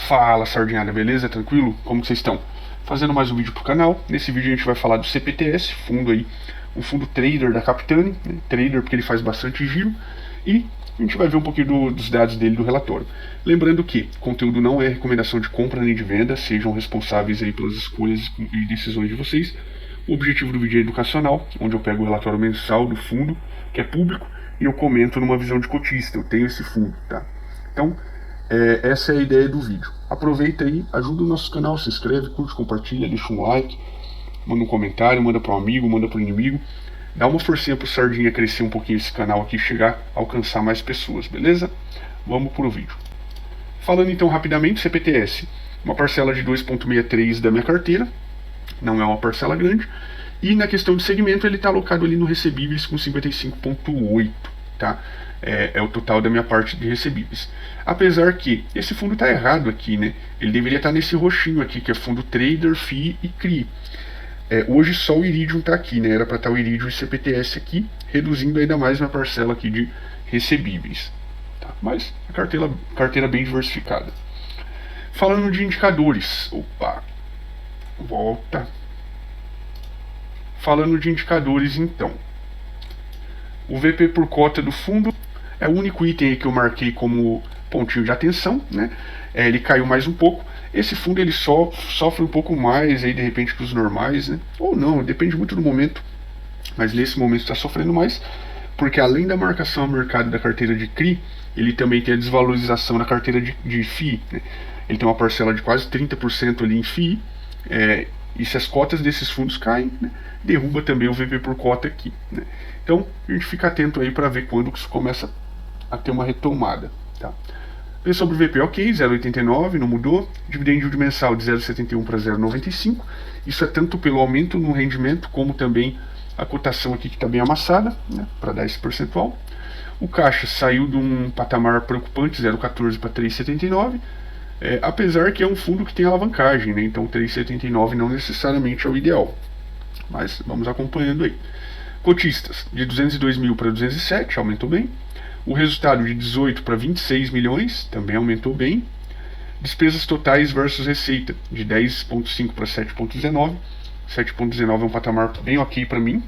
Fala, sardinhada, beleza? Tranquilo? Como que vocês estão? Fazendo mais um vídeo pro canal. Nesse vídeo a gente vai falar do CPTS, fundo aí, um fundo trader da Capitani, né? Trader porque ele faz bastante giro, e a gente vai ver um pouquinho dos dados dele do relatório. Lembrando que conteúdo não é recomendação de compra nem de venda, sejam responsáveis aí pelas escolhas e decisões de vocês. O objetivo do vídeo é educacional, onde eu pego o relatório mensal do fundo, que é público, e eu comento numa visão de cotista. Eu tenho esse fundo, tá? Então, essa é a ideia do vídeo. Aproveita aí, ajuda o nosso canal, se inscreve, curte, compartilha, deixa um like, manda um comentário, manda para um amigo, manda para o inimigo. Dá uma forcinha pro Sardinha crescer um pouquinho esse canal aqui, chegar a alcançar mais pessoas, beleza? Vamos pro vídeo. Falando então rapidamente, CPTS, uma parcela de 2,63 da minha carteira, não é uma parcela grande, e na questão de segmento ele está alocado ali no recebíveis com 55,8, tá? É o total da minha parte de recebíveis. Apesar que esse fundo está errado aqui, né? Ele deveria estar nesse roxinho aqui, que é fundo Trader, FII e CRI. Hoje só o Iridium está aqui, né? Era para estar o Iridium e CPTS aqui, reduzindo ainda mais minha parcela aqui de recebíveis. Tá? Mas a carteira bem diversificada. Falando de indicadores, volta. Falando de indicadores então, o VP por cota do fundo é o único item aí que eu marquei como pontinho de atenção, né? Ele caiu mais um pouco. Esse fundo ele só sofre um pouco mais aí de repente que os normais, né? Ou não, depende muito do momento, mas nesse momento está sofrendo mais, porque além da marcação ao mercado da carteira de CRI, ele também tem a desvalorização da carteira de FII, né? Ele tem uma parcela de quase 30% ali em FII, e se as cotas desses fundos caem, né, derruba também o VP por cota aqui, né? Então a gente fica atento aí para ver quando isso começa a ter uma retomada, tá? Preço sobre o VP ok, 0,89, não mudou. Dividend yield mensal de 0,71 para 0,95. Isso é tanto pelo aumento no rendimento, como também a cotação aqui que está bem amassada, né, para dar esse percentual. O caixa saiu de um patamar preocupante, 0,14 para 3,79. Apesar que é um fundo que tem alavancagem, né, então 3,79 não necessariamente é o ideal. Mas vamos acompanhando aí. Cotistas, de 202 mil para 207, aumentou bem. O resultado de 18 para 26 milhões, também aumentou bem. Despesas totais versus receita, de 10,5 para 7,19. 7,19 é um patamar bem ok para mim.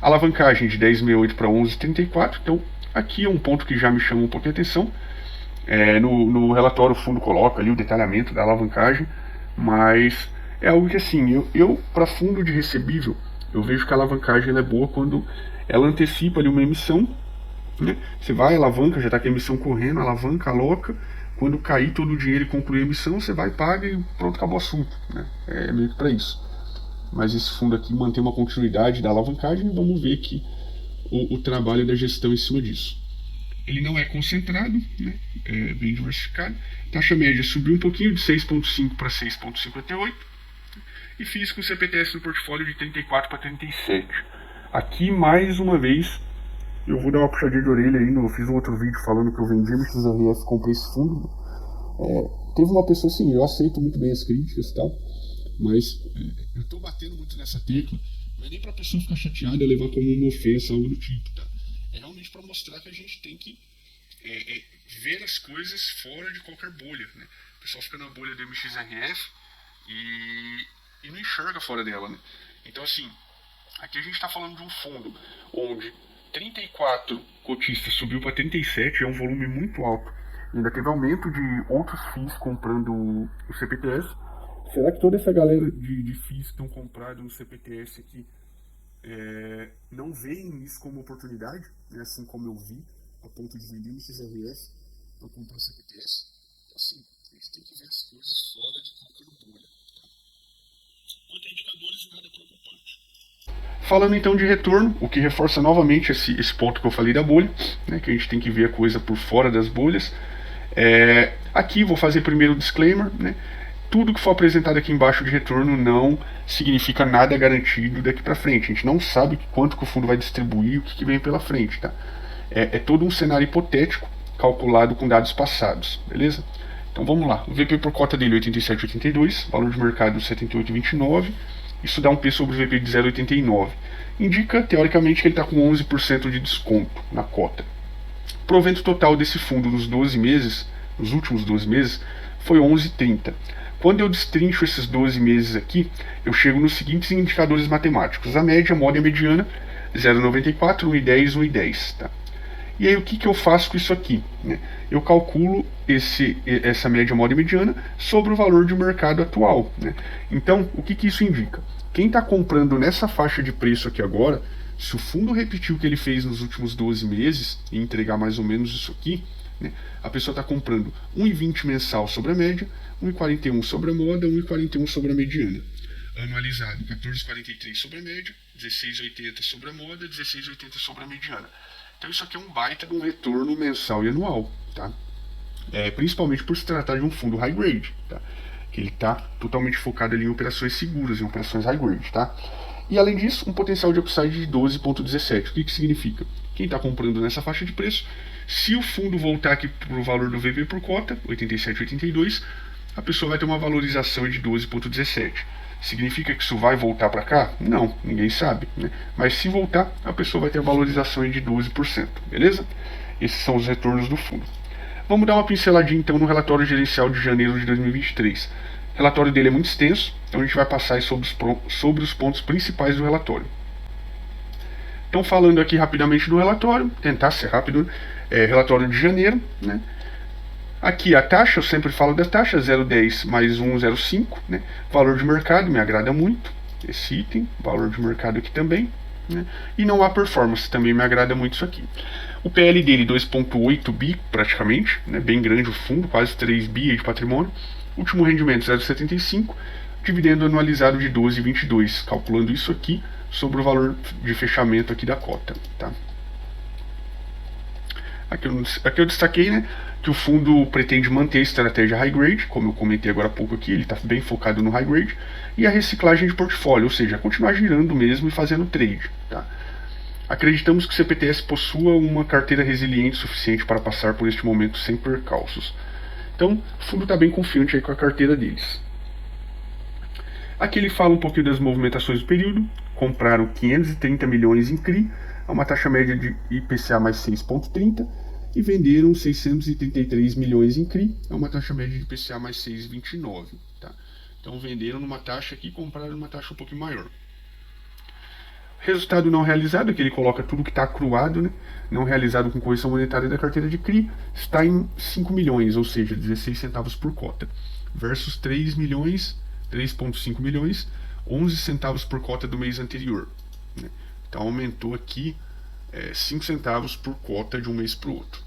Alavancagem de 10,68 para 11,34. Então, aqui é um ponto que já me chama um pouco de atenção. No relatório o fundo coloca ali o detalhamento da alavancagem, mas é algo que assim, eu para fundo de recebível, eu vejo que a alavancagem ela é boa quando ela antecipa ali uma emissão, né? Você vai, alavanca, já está com a emissão correndo, alavanca, aloca, quando cair todo o dinheiro e concluir a emissão, você vai, paga e pronto, acabou o assunto, né? É meio que para isso. Mas esse fundo aqui mantém uma continuidade da alavancagem, e vamos ver aqui o trabalho da gestão em cima disso. Ele não é concentrado, né? É bem diversificado. Taxa média subiu um pouquinho, de 6,5 para 6,58. E fiz com o CPTS no portfólio de 34 para 37. Aqui, mais uma vez, eu vou dar uma puxadinha de orelha aí. Eu fiz um outro vídeo falando que eu vendi MXRF, comprei esse fundo. Teve uma pessoa assim, eu aceito muito bem as críticas e tal, mas eu estou batendo muito nessa tecla, não é nem para a pessoa ficar chateada e levar como uma ofensa, algo do tipo, tá? É realmente para mostrar que a gente tem que ver as coisas fora de qualquer bolha, né? O pessoal fica na bolha do MXRF e não enxerga fora dela, né? Então assim, aqui a gente está falando de um fundo onde 34 cotistas subiu para 37, é um volume muito alto. Ainda teve aumento de outros FIIs comprando o CPTS. Será que toda essa galera de FIIs que estão comprados no CPTS aqui não veem isso como oportunidade, né, assim como eu vi, a ponto de vender no XRF para comprar CPTS? Então, assim, a gente tem que ver as coisas fora de qualquer bolha. Quanto a indicadores, nada preocupante. Falando então de retorno, o que reforça novamente esse ponto que eu falei da bolha, né, que a gente tem que ver a coisa por fora das bolhas. Aqui vou fazer primeiro o disclaimer, né? Tudo que for apresentado aqui embaixo de retorno não significa nada garantido daqui para frente. A gente não sabe quanto que o fundo vai distribuir, o que vem pela frente, tá? É todo um cenário hipotético calculado com dados passados, beleza? Então vamos lá. O VP por cota dele 87,82, valor de mercado 78,29. Isso dá um P sobre o VP de 0,89. Indica, teoricamente, que ele está com 11% de desconto na cota. Provento total desse fundo nos 12 meses nos últimos 12 meses, foi 11,30. Quando eu destrincho esses 12 meses aqui, eu chego nos seguintes indicadores matemáticos. A média, a moda e a mediana, 0,94, 1,10, 1,10. Tá? E aí o que eu faço com isso aqui? Né? Eu calculo essa média, moda e mediana sobre o valor de mercado atual. Né? Então, o que isso indica? Quem está comprando nessa faixa de preço aqui agora, se o fundo repetir o que ele fez nos últimos 12 meses e entregar mais ou menos isso aqui, né, a pessoa está comprando 1,20 mensal sobre a média, 1,41 sobre a moda, 1,41 sobre a mediana. Anualizado, 14,43 sobre a média, 16,80 sobre a moda, 16,80 sobre a mediana. Então isso aqui é um baita de um retorno mensal e anual, tá? Principalmente por se tratar de um fundo high grade, tá? Que ele está totalmente focado ali em operações seguras, em operações high grade, tá? E além disso, um potencial de upside de 12,17. O que significa? Quem está comprando nessa faixa de preço, se o fundo voltar aqui para o valor do VP por cota, 87,82, a pessoa vai ter uma valorização de 12,17. Significa que isso vai voltar para cá? Não, ninguém sabe. Né? Mas se voltar, a pessoa vai ter a valorização de 12%. Beleza? Esses são os retornos do fundo. Vamos dar uma pinceladinha então no relatório gerencial de janeiro de 2023. O relatório dele é muito extenso, então a gente vai passar sobre os pontos principais do relatório. Então, falando aqui rapidamente do relatório, tentar ser rápido, relatório de janeiro, né? Aqui a taxa, eu sempre falo da taxa, 0,10 mais 1,05, né? Valor de mercado, me agrada muito, esse item, valor de mercado aqui também, né? E não há performance, também me agrada muito isso aqui. O PL dele, 2,8 bi praticamente, né? Bem grande o fundo, quase 3 bi de patrimônio. Último rendimento, 0,75, dividendo anualizado de 12,22, calculando isso aqui sobre o valor de fechamento aqui da cota, tá? Aqui eu destaquei, né, que o fundo pretende manter a estratégia high grade, como eu comentei agora há pouco aqui, ele está bem focado no high grade, e a reciclagem de portfólio, ou seja, continuar girando mesmo e fazendo trade. Tá? Acreditamos que o CPTS possua uma carteira resiliente suficiente para passar por este momento sem percalços. Então, o fundo está bem confiante aí com a carteira deles. Aqui ele fala um pouquinho das movimentações do período. Compraram 530 milhões em CRI, a uma taxa média de IPCA mais 6,30, e venderam 633 milhões em CRI, a uma taxa média de IPCA mais 6,29. Tá? Então venderam numa taxa aqui e compraram numa taxa um pouquinho maior. Resultado não realizado, que ele coloca tudo que está acruado, né? Não realizado com correção monetária da carteira de CRI, está em 5 milhões, ou seja, 16 centavos por cota, versus 3 milhões, 3,5 milhões, 11 centavos por cota do mês anterior. Né? Então aumentou aqui 5 centavos por cota de um mês para o outro.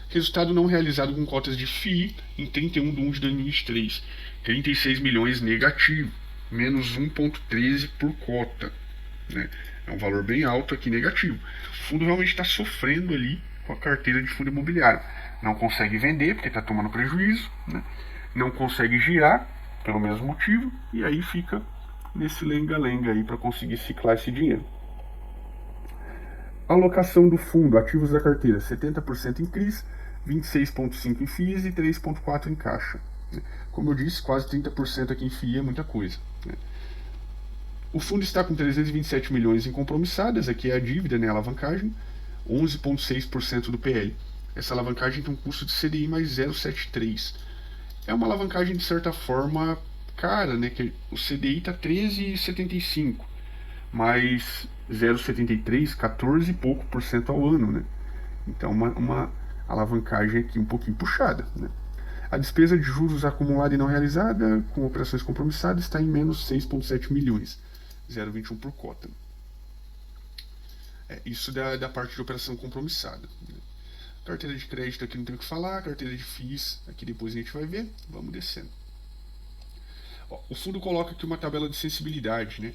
Resultado não realizado com cotas de FII em 31 de 1 de 2023, 36 milhões negativo, menos 1,13 por cota. Né? É um valor bem alto aqui negativo. O fundo realmente está sofrendo ali com a carteira de fundo imobiliário. Não consegue vender porque está tomando prejuízo, né? Não consegue girar pelo mesmo motivo, e aí fica nesse lenga-lenga aí para conseguir ciclar esse dinheiro. Alocação do fundo, ativos da carteira, 70% em CRIs, 26,5% em FIIs e 3,4% em caixa. Como eu disse, quase 30% aqui em FII é muita coisa. O fundo está com 327 milhões em compromissadas, aqui é a dívida, né, a alavancagem, 11,6% do PL. Essa alavancagem tem um custo de CDI mais 0,73. É uma alavancagem de certa forma cara, né, que o CDI está 13,75, mais 0,73, 14 e pouco por cento ao ano, né? Então uma alavancagem aqui um pouquinho puxada, né? A despesa de juros acumulada e não realizada com operações compromissadas está em menos 6,7 milhões, 0,21 por cota. Isso da parte de operação compromissada. Né? Carteira de crédito aqui não tem o que falar, carteira de FIIs aqui depois a gente vai ver, vamos descendo. O fundo coloca aqui uma tabela de sensibilidade, né?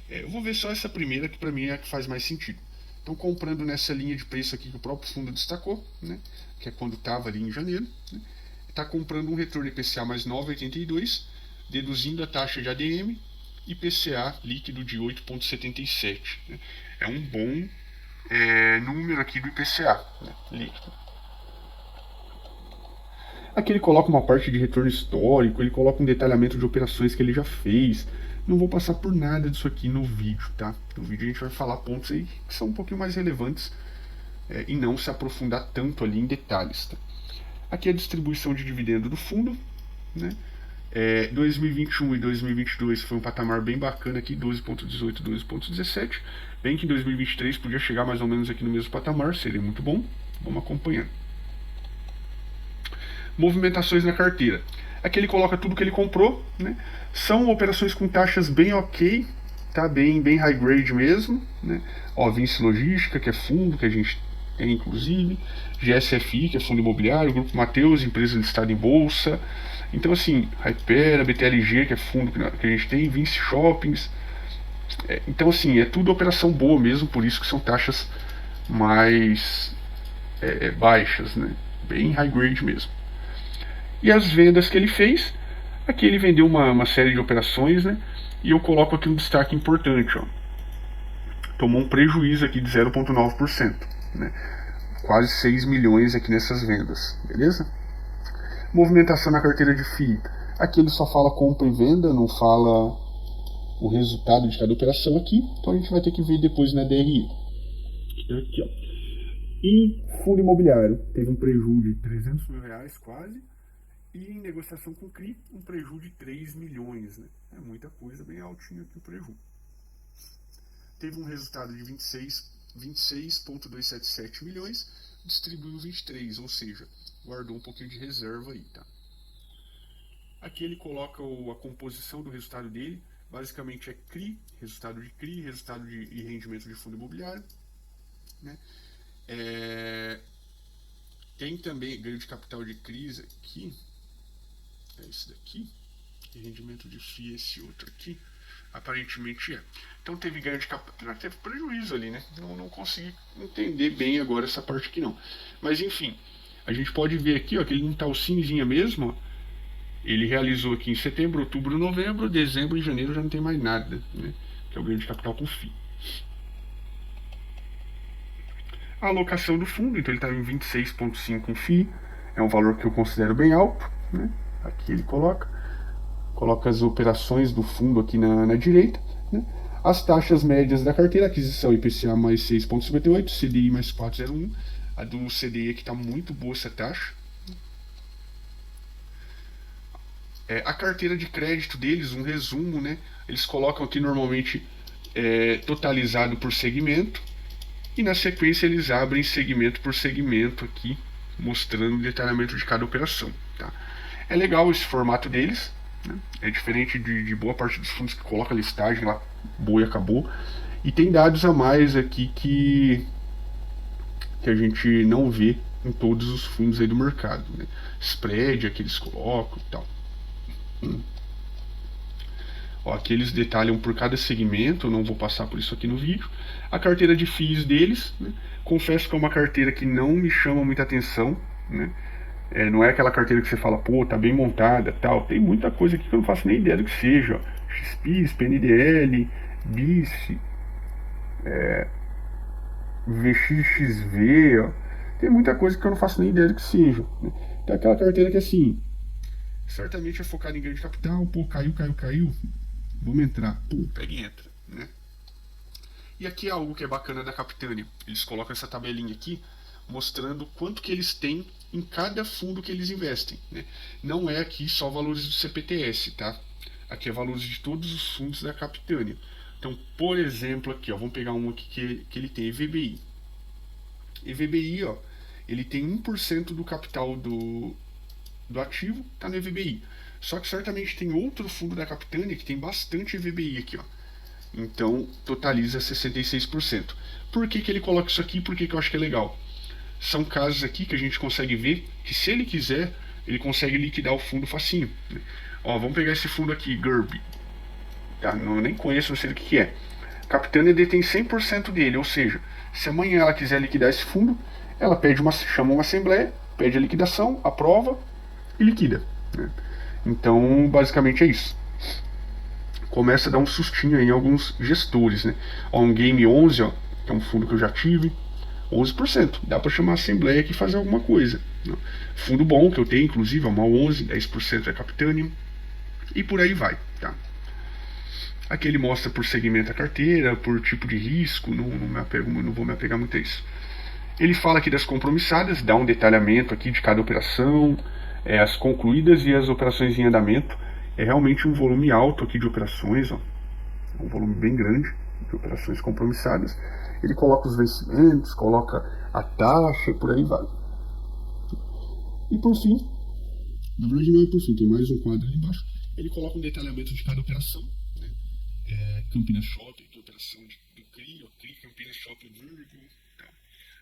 Eu vou ver só essa primeira, que para mim é a que faz mais sentido. Então, comprando nessa linha de preço aqui que o próprio fundo destacou, né? Que é quando estava ali em janeiro, né? Está comprando um retorno IPCA mais 9,82, deduzindo a taxa de ADM, IPCA líquido de 8,77. Né? É um bom número aqui do IPCA, né? Líquido. Aqui ele coloca uma parte de retorno histórico, ele coloca um detalhamento de operações que ele já fez. Não vou passar por nada disso aqui no vídeo, tá? No vídeo a gente vai falar pontos aí que são um pouquinho mais relevantes e não se aprofundar tanto ali em detalhes, tá? Aqui é a distribuição de dividendo do fundo, né? 2021 e 2022 foi um patamar bem bacana aqui, 12,18, 12,17. Bem que em 2023 podia chegar mais ou menos aqui no mesmo patamar, seria muito bom. Vamos acompanhando. Movimentações na carteira. Aqui ele coloca tudo que ele comprou, né? São operações com taxas bem ok, tá? Bem high grade mesmo, né? Ó, Vinci Logística, que é fundo que a gente tem inclusive, GSFI, que é fundo imobiliário, Grupo Mateus, empresa listada em bolsa. Então assim, Hypera, BTLG, que é fundo que a gente tem, Vinci Shoppings. Então assim, é tudo operação boa mesmo, por isso que são taxas mais baixas, né? Bem high grade mesmo. E as vendas que ele fez, aqui ele vendeu uma série de operações, né? E eu coloco aqui um destaque importante, ó. Tomou um prejuízo aqui de 0,9%, né? Quase 6 milhões aqui nessas vendas, beleza? Movimentação na carteira de FII. Aqui ele só fala compra e venda, não fala o resultado de cada operação aqui, então a gente vai ter que ver depois na DRI. Aqui, ó. Em fundo imobiliário, teve um prejuízo de 300 mil reais quase, e em negociação com CRI, um prejuízo de 3 milhões, né? É muita coisa, bem altinho aqui o prejuízo. Teve um resultado de 26,277 milhões, distribuiu 23, ou seja, guardou um pouquinho de reserva aí, tá? Aqui ele coloca a composição do resultado dele, basicamente é CRI, resultado de CRI, resultado e rendimento de fundo imobiliário, né? Tem também ganho de capital de CRI aqui, é esse daqui, e rendimento de FII esse outro aqui, aparentemente é. Então teve ganho de capital, teve prejuízo ali, né? Não consegui entender bem agora essa parte aqui não. Mas enfim, a gente pode ver aqui, ó, que ele não tá o cinzinha mesmo, ó. Ele realizou aqui em setembro, outubro, novembro, dezembro e janeiro já não tem mais nada, né? Que é o ganho de capital com FII. A alocação do fundo, então ele está em 26,5 com FII, é um valor que eu considero bem alto, né? Aqui ele coloca as operações do fundo aqui na direita, né? As taxas médias da carteira, aquisição IPCA mais 6,58, CDI mais 4,01, a do CDI aqui está muito boa essa taxa. A carteira de crédito deles, um resumo, né? Eles colocam aqui normalmente totalizado por segmento, e na sequência eles abrem segmento por segmento aqui, mostrando o detalhamento de cada operação, tá? É legal esse formato deles, né? É diferente de boa parte dos fundos que coloca a listagem lá, boa e acabou. E tem dados a mais aqui que a gente não vê em todos os fundos aí do mercado, né? Spread que eles colocam e tal. Ó, aqui eles detalham por cada segmento, eu não vou passar por isso aqui no vídeo. A carteira de FIIs deles, né? Confesso que é uma carteira que não me chama muita atenção, né? Não é aquela carteira que você fala, pô, tá bem montada, tal. Tem muita coisa aqui que eu não faço nem ideia do que seja, ó. XPIS, PNDL, BIS, VXXV, ó. Tem muita coisa que eu não faço nem ideia do que seja, né? Tem aquela carteira que assim, certamente é focada em ganho de capital, pô, caiu, vamos entrar, pô, pega e entra, né? E aqui é algo que é bacana da Capitânia, eles colocam essa tabelinha aqui, mostrando quanto que eles têm em cada fundo que eles investem, né? Não é aqui só valores do CPTS, tá? Aqui é valores de todos os fundos da Capitânia. Então, por exemplo, aqui, ó, vamos pegar um aqui que ele tem EVBI. EVBI, ó, ele tem 1% do capital do ativo, tá no EVBI. Só que certamente tem outro fundo da Capitânia que tem bastante EVBI aqui, ó. Então, totaliza 66%. Por que ele coloca isso aqui? Por que eu acho que é legal? São casos aqui que a gente consegue ver que, se ele quiser, ele consegue liquidar o fundo facinho, né? Ó, vamos pegar esse fundo aqui, GERB. Tá? Nem conheço, não sei o que é. Capitânia detém 100% dele, ou seja, se amanhã ela quiser liquidar esse fundo, ela chama uma assembleia, pede a liquidação, aprova e liquida, né? Então, basicamente é isso. Começa a dar um sustinho aí em alguns gestores, né? Ó, um Game 11, ó, que é um fundo que eu já tive, 11%. Dá para chamar a assembleia aqui e fazer alguma coisa, né? Fundo bom que eu tenho, inclusive, é uma 11, 10% é Capitânia, e por aí vai, tá? Aqui ele mostra por segmento a carteira, por tipo de risco, não vou me apegar muito a isso. Ele fala aqui das compromissadas, dá um detalhamento aqui de cada operação, as concluídas e as operações em andamento. É realmente um volume alto aqui de operações, ó. Um volume bem grande de operações compromissadas. Ele coloca os vencimentos, coloca a taxa, por aí vai. E por fim, na verdade não é por fim, tem mais um quadro ali embaixo. Ele coloca um detalhamento de cada operação, né? Campinas Shopping, aqui, operação do CRI, Campinas Shopping Virgin.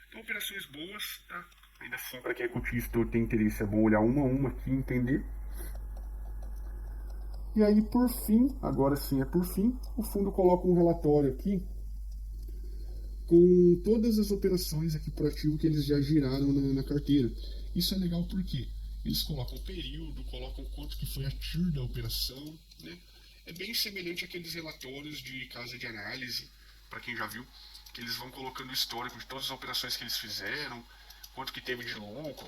Então, operações boas, tá? Ainda assim, para quem é cotista ou tem interesse, é bom olhar uma a uma aqui e entender. E aí, por fim, agora sim é por fim, o fundo coloca um relatório aqui com todas as operações aqui por ativo que eles já giraram na carteira. Isso é legal porque eles colocam o período, colocam quanto que foi a TIR da operação, né? É bem semelhante àqueles relatórios de casa de análise, para quem já viu, que eles vão colocando o histórico de todas as operações que eles fizeram, quanto que teve de lucro,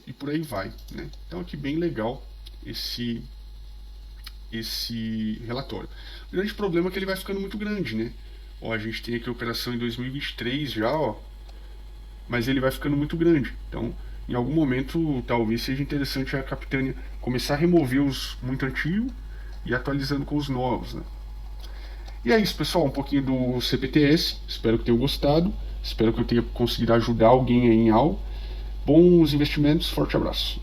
e por aí vai, né? Então aqui bem legal esse relatório. O grande problema é que ele vai ficando muito grande, né? Ó, a gente tem aqui a operação em 2023 já, ó, mas ele vai ficando muito grande. Então, em algum momento, talvez seja interessante a Capitânia começar a remover os muito antigos e atualizando com os novos, né? E é isso, pessoal, um pouquinho do CPTS. Espero que tenham gostado. Espero que eu tenha conseguido ajudar alguém aí em algo. Bons investimentos, forte abraço.